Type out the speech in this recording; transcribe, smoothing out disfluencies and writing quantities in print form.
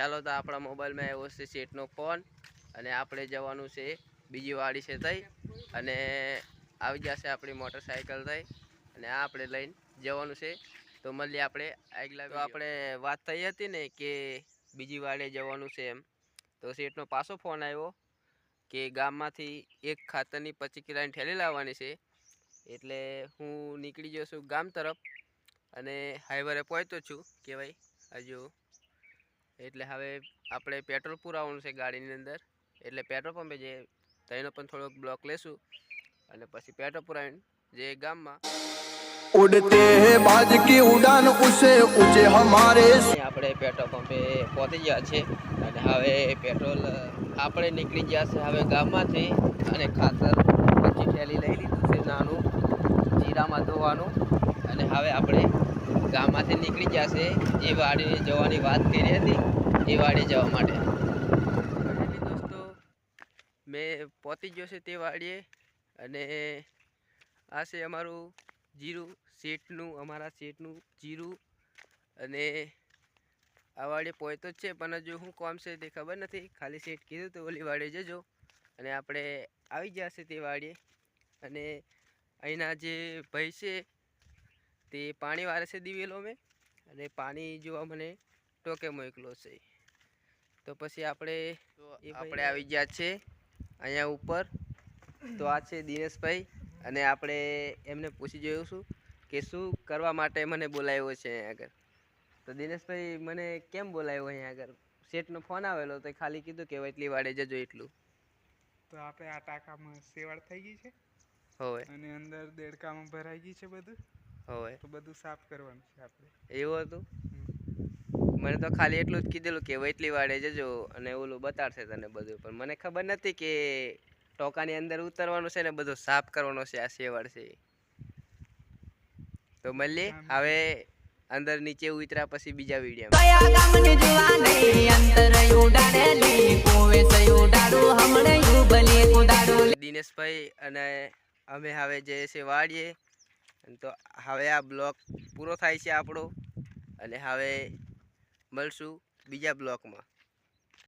ચાલો તો આપણા મોબાઈલમાં આવ્યો છે સેટનો ફોન અને આપણે જવાનું છે બીજી વાડી છે તઈ અને આવી જશે આપણી મોટરસાઇકલ થઈ અને આ આપણે લઈને જવાનું છે. તો મળીએ આપણે આગલા. તો આપણે વાત થઈ હતી ને કે બીજી વાડે જવાનું છે એમ, તો સેટનો પાછો ફોન આવ્યો કે ગામમાંથી એક ખાતરની 25 કિલોની થેલી લાવવાની છે. એટલે હું નીકળી ગયો છું ગામ તરફ અને હાઈવે પહોંચ્યો છું કે ભાઈ હજુ. એટલે હવે આપણે પેટ્રોલ પુરાવવાનું છે ગાડીની અંદર, એટલે પેટ્રોલ પંપે જે તેનો પણ થોડોક બ્લોક લેશું અને પછી પેટ્રોલ પુરાવીને જે ગામમાં उड़ते हैं बाज की उड़ान उसे ऊंचे हमारे. આપણે પેટ્રોલ પંપે પહોંચી ગયા છે અને હવે પેટ્રોલ આપણે નીકળી ગયા છે હવે ગામમાંથી અને ખાતર 25 થેલી લઈ લીધું છે નાનું જીરામાં ધોવાનું અને હવે આપણે ગામમાંથી નીકળી ગયા છે જે વાડી જવાની વાત કરી હતી એ વાડી જવા માટે. દોસ્તો મેં પહોંચી ગયો છે તે વાડીએ અને આ છે અમારું જીરું શેઠનું, અમારા શેઠનું જીરું અને આ વાડે પહોંચતો જ છે પણ હજુ શું કામ છે તે ખબર નથી. ખાલી શેઠ કીધું તો ઓલી વાડે જજો અને આપણે આવી જશે તે વાડીએ. અને અહીંના જે ભાઈ છે તે પાણી વારે છે દિવેલો મેં અને પાણી જોવા મને ટોકે મોકલો છે. તો પછી આપણે આવી ગયા છે અહીંયા ઉપર. તો આ છે દિનેશભાઈ અને આપણે એમને પૂછી જોઈશું કે શું કરવા માટે મને બોલાવ્યો છે અહીંયા આગળ. તો દિનેશભાઈ મને કેમ બોલાવ્યો અહીંયા આગળ? શેઠનો ફોન આવેલો તો ખાલી કીધું કે એટલી વાડે જજો એટલું. તો આપણે આ ટાંકામાં સેવાળ થઈ ગઈ છે હોય અને અંદર દેડકામાં ભરાઈ ગઈ છે બધું. હોય તો બધું સાફ કરવાનું છે આપણે. એવું હતું? મને તો ખાલી એટલું જ કીધેલું કે એટલી વાડે જજો અને ઓલું બતાડશે તને બધું, પણ મને ખબર નથી કે ટોકાની અંદર ઉતરવાનું છે ને બધું સાફ કરવાનો છે આ સેવાળ છે. તો મળીએ હવે અંદર નીચે ઉતર્યા પછી બીજા વિડીયોમાં. દિનેશભાઈ અને અમે હવે જઈએ છીએ વાડીએ. તો હવે આ બ્લોક પૂરો થાય છે આપણો અને હવે મળશું બીજા બ્લોકમાં.